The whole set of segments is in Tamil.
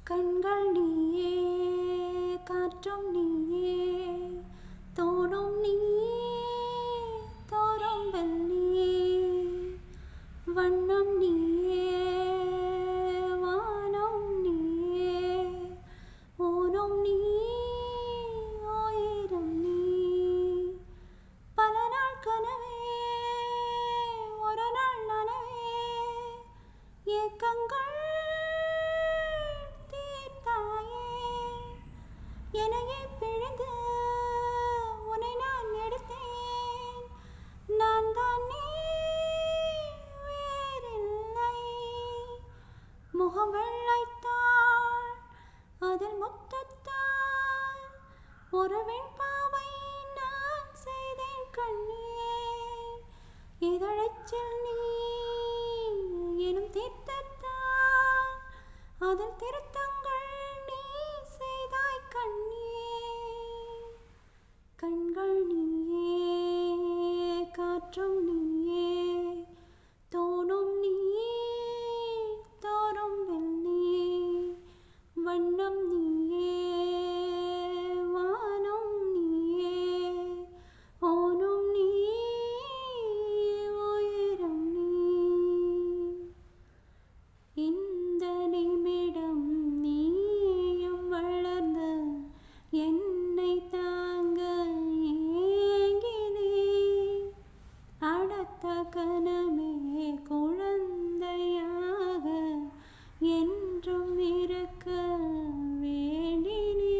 கண்கள் நீயே, காற்றும் நீயே, தோணும் நீயே, தோறும் வெள்ளி, வண்ணம் நீயே, வானம் நீயே, ஊனும் நீ, உயிரும் நீ. பல நாள் கனவே, ஒரு நாள் நனவே, ஏக்கங்கள் என்னையே பிழிந்து உன்னை நான் எடுத்தேன். நான் தான் நீ, வேறில்லை. முகம் வெள்ளைத்தாள், அதில் முத்தத்தால் ஒரு வெண்பாவை நான் செய்தேன் கண்ணே. இதழச்சில் நீ எனும் தீர்த்தத்தால் அதில் திருத்தங்கள் நீ செய்தாய் கண்ணே. கண்கள் நீயே, காற்றும் நீயே, தோணும் நீயே, தோறும் வெள்ளி, வண்ணம் நீயே, வானம் நீயே, ஓனும் நீ, உயிரும் நீ. இந்த நிமிடம் நீயும் வளர்ந்து என்னை தாங்க ஏங்கினே. அடுத்த கணமே குழந்தையாக என்றும் இருக்க வேண்டினே.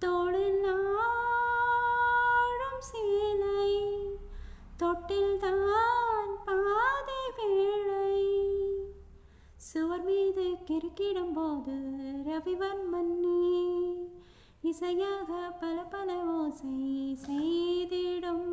தோளில் ஆடும் சேலை, தொட்டில்தான் பாதி வேளை. சுவர் மீது கிறுக்கிடும் போது ரவிவர்மன் நீ, இசையாக பல பல ஓசை செய்திடும்